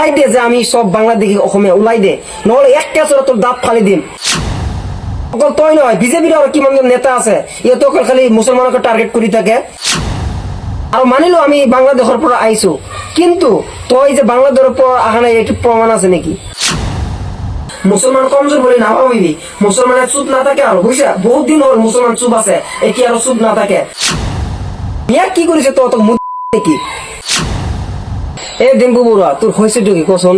উলাই দে যে আমি সব বাংলা দেখি অসমীয়া উলাই দে, নহলে একটা চোরা তোর দাঁত ফালি দিম। অকল তই নয়, বিজেপির আর কিমান নেতা আছে ইহঁতে অকল খালি মুসলমানকে টার্গেট কৰি থাকে। আর মানিলো আমি বাংলাদেশের পর আইসু, কিন্তু তই যে বাংলাদেশের পর আহা নাই একটু প্রমাণ আছে নাকি? মুসলমান কমজোর বলে না ভাবিবি, মুসলমানের চুপ না থাকে আর বুঝছা, বহুত দিন হল মুসলমান চুপ আছে, এটি আরো চুপ না থাকে। মিয়া কি করেছে তো অত নাকি? এ ডিম্পু বড়ুয়া তোর হয়েছে কি কসন?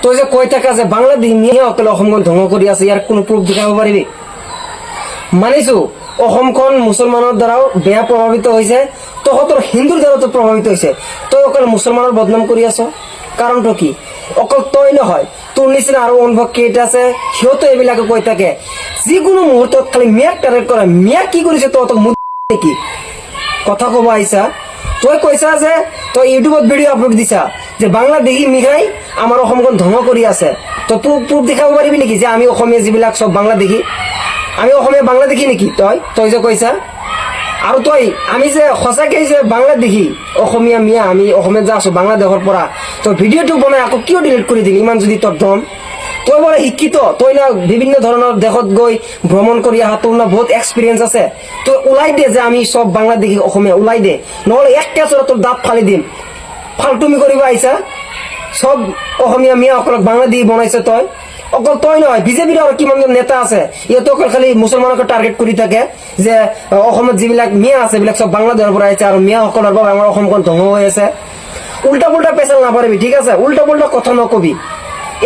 তুই যে কয় টাকা যে বাংলাদেশ নিয়ে অকলে অসমখন ধ্বংস কৰি আছে, ইয়ার কোন প্রুফ দেখাব পারিবি? মানিছো অসমখন মুসলমানের দ্বারাও বেয়া প্রভাবিত হয়েছে, তহঁতৰ হিন্দুর দ্বারা তো প্রভাবিত হয়েছে। তই অকল মুসলমানের বদনাম কৰি আছ, কারণটো কি? অকল তই নহয়, তোর নিচিনা আরো অনুভব কেইটা আছে, সিহঁতে এইবিলাকে কৈ থাকে যিকোনো মুহূর্তত খালি মিয়াক টার্গেট করে। মিয়া কি করেছে তো অত নাকি কথা কব আইসা? তই কৈছা যে তই ইউটিউবত ভিডিও আপলোড দিছা যে বাংলাদেশী মিঘাই আমার অসমখন ধ্বংস কৰি আছে, তই প্রুফ দেখাব পাৰিবি নেকি যে আমি অসমীয়া যিবিলাক সব বাংলাদেশী, আমি অসমীয়া বাংলাদেশী নেকি? তই যে কৈছা, আৰু তই আমি যে সঁচাকে যে বাংলাদেশী অসমীয়া মিয়া আমি অসমীয়া যা আছো বাংলাদেশৰ পৰা, তই ভিডিঅ'টো বনাই আকৌ কিয় ডিলিট কৰি দিলি? ইমান যদি তোর দম, তই বলে শিক্ষিত, তই না বিভিন্ন ধরনের দেশত গৈ ভ্রমণ কৰি আহা, তোর না বহুত এক্সপিরিয়েন্স আছে, তই ওলাই দে যে আমি সব বাংলাদেশী অসমীয়া উলাই দে, নহলে একটা চোরা তোর দাঁত ফালি দিম। ফালতুমি কৰিব আইসা, সব অসমীয়া মিয়া অকল বাংলাদেশী বনাইছে তই। অকল তই নয়, বিজেপির আর কিমান নেতা আছে ইহঁতে অকল খালি মুসলমানকে টার্গেট কৰি থাকে যে অসমত যিবিলাক মিয়া আছে এইবিলাক সব বাংলাদেশের পৰা আহিছে আৰু মিয়া সকলৰ বাবে আমাৰ অসমখন ধ্বংস হৈ আছে। উল্টা পুল্টা পেচাল নাপাৰিবি, ঠিক আছে? উল্টা পুল্টা কথা নকবি।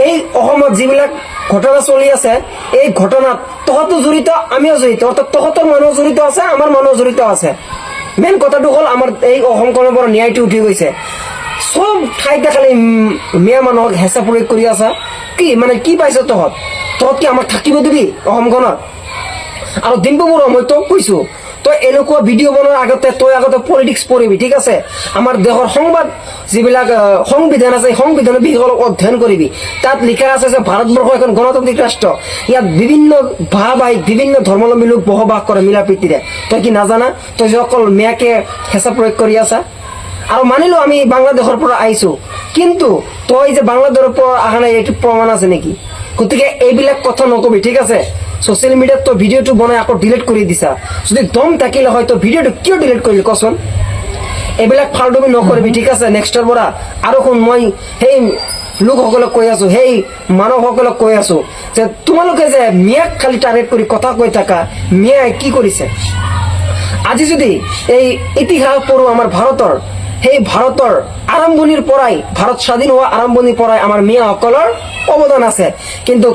এই অসমত যিবিলাক ঘটনা চলি আছে, এই ঘটনাত তহঁতো জড়িত, আমিও জড়িত, অর্থাৎ তহঁতৰ মানুহ জড়িত আছে, আমাৰ মানুহ জড়িত আছে। মেইন কথাটো হ'ল আমাৰ এই অসমখনৰ পৰা ন্যায়টো উঠি গৈছে। সব ঠাইতে খালি মিয়া মানুহক হেঁচা প্ৰয়োগ কৰি আছা। কি মানে কি পাইছ তহঁত কি আমাক থাকিব দিবি অসমখনত? আৰু ডিম্পু বড়ুৱা মই তোক কৈছো, তই এনেকুৱা ভিডিঅ' বনোৱাৰ আগতে তই আগতে পলিটিক্স পঢ়িবি, ঠিক আছে? আমাৰ দেশৰ সংবাদ যিবিলাক সংবিধান আছে, সংবিধানৰ বিষয়ক অধ্যয়ন কৰিবি। তাত লিখা আছে যে ভাৰতবৰ্ষ এখন গণতান্ত্রিক ৰাষ্ট্ৰ, ইয়াত বিভিন্ন ভাষাভাষিক বিভিন্ন ধৰ্মাৱলম্বী লোক বসবাস কৰে মিলা প্ৰীতিৰে। তই কি নাজানা? তই যে অকল মেয়াকে হেঁচা প্ৰয়োগ কৰি আছা। আৰু মানিলো আমি বাংলাদেশের পৰা আইসু, কিন্তু তই যে বাংলাদেশের পৰা আহা নাই একটু প্রমাণ আছে নাকি? গতিকে এইবিলাক কথা নকবি, ঠিক আছে? সোশ্যাল মিডিয়াত তই ভিডিঅ'টো বনাই আকৌ ডিলিট কৰি দিছা। যদি দম থাকিলে হয় তই ভিডিঅ'টো কিয় ডিলিট কৰিলি কচোন? এইবিলাক ফালতুমি নকৰিবি, ঠিক আছে? নেক্সটৰ পৰা আৰু শুন, মই সেই লোকসকলক কৈ আছো, সেই মানৱসকলক কৈ আছো যে তোমালোকে যে মিয়াক খালি টাৰ্গেট কৰি কথা কৈ থাকা, মিয়াই কি কৰিছে? আজি যদি এই ইতিহাস পঢ়ো আমাৰ ভাৰতৰ, সেই ভাৰতৰ আৰম্ভণিৰ পৰাই, ভাৰত স্বাধীন হোৱা আৰম্ভণিৰ পৰাই আমাৰ মিয়াসকলৰ অৱদান আছে। কিন্তু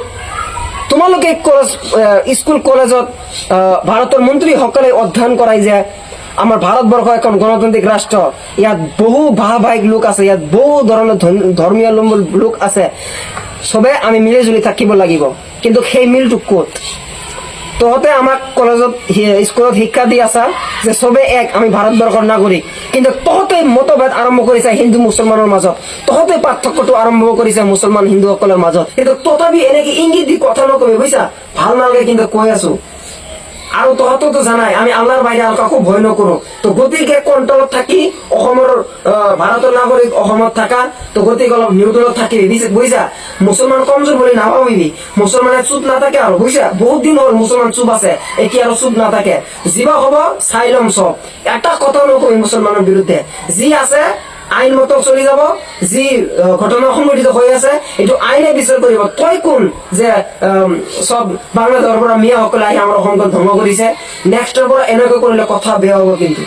তোমালোকে স্কুল কলেজত ভাৰতৰ মন্ত্ৰীসকলে অধ্যয়ন কৰাই যে আমাৰ ভাৰতবৰ্ষ এখন গণতান্ত্রিক ৰাষ্ট্ৰ, ইয়াত বহু ভাষাভাষিক লোক আছে, ইয়াত বহু ধৰণৰ ধৰ্মীয় লোক আছে, সবে আমি মিলি জুলি থাকিব লাগিব। কিন্তু সেই মিলটো ক'ত? তহঁতে আমাক কলেজত স্কুলত শিক্ষা দি আছা যে সবে এক, আমি ভারতবর্ষের নাগরিক, কিন্তু তহঁতে মতভেদ আরম্ভ কৰিছে হিন্দু মুসলমানের মাজত, তহঁতে পার্থক্যটো আরম্ভ কৰিছে মুসলমান হিন্দুসকলৰ মাজত। কিন্তু তথাপি এনেকে ইংগিত দি কথা নকবি, বুঝছা? ভাল নালাগে কিন্তু কৈ আছো। আৰু তহঁতো তো জানাই আমি আল্লাহর বাইরে আর কাকো ভয় নকৰো। তো গতিকে কন্ট্রোলত থাকি অসমৰ ভারতের নাগরিক অসমত থাকা, তো গতিকে অলপ নিউট্রেলত থাকিবি, বুঝছা? মুসলমান কমজোর বলে না ভাবিবি, মুসলমানের চুপ না থাকে আর বুঝছা, বহুত দিন হল মুসলমান চুপ আছে, এটি আরো চুপ না থাকে। যিবা হব চাইলম সব, একটা কথা নকবি মুসলমানের বিরুদ্ধে। যি আছে আইন মতো চলি যাব, যি ঘটনা সংঘটিত হৈ আছে এইটো আইনে বিচাৰ কৰিব। তই কোন যে সব বাংলাদেশের পৰা মিয়াসকলে আহি আমাৰ অসমখন ধ্বংস কৰিছে? নেক্সটৰ পৰা এনেকৈ কৰিলে কথা বেয়া হ'ব কিন্তু।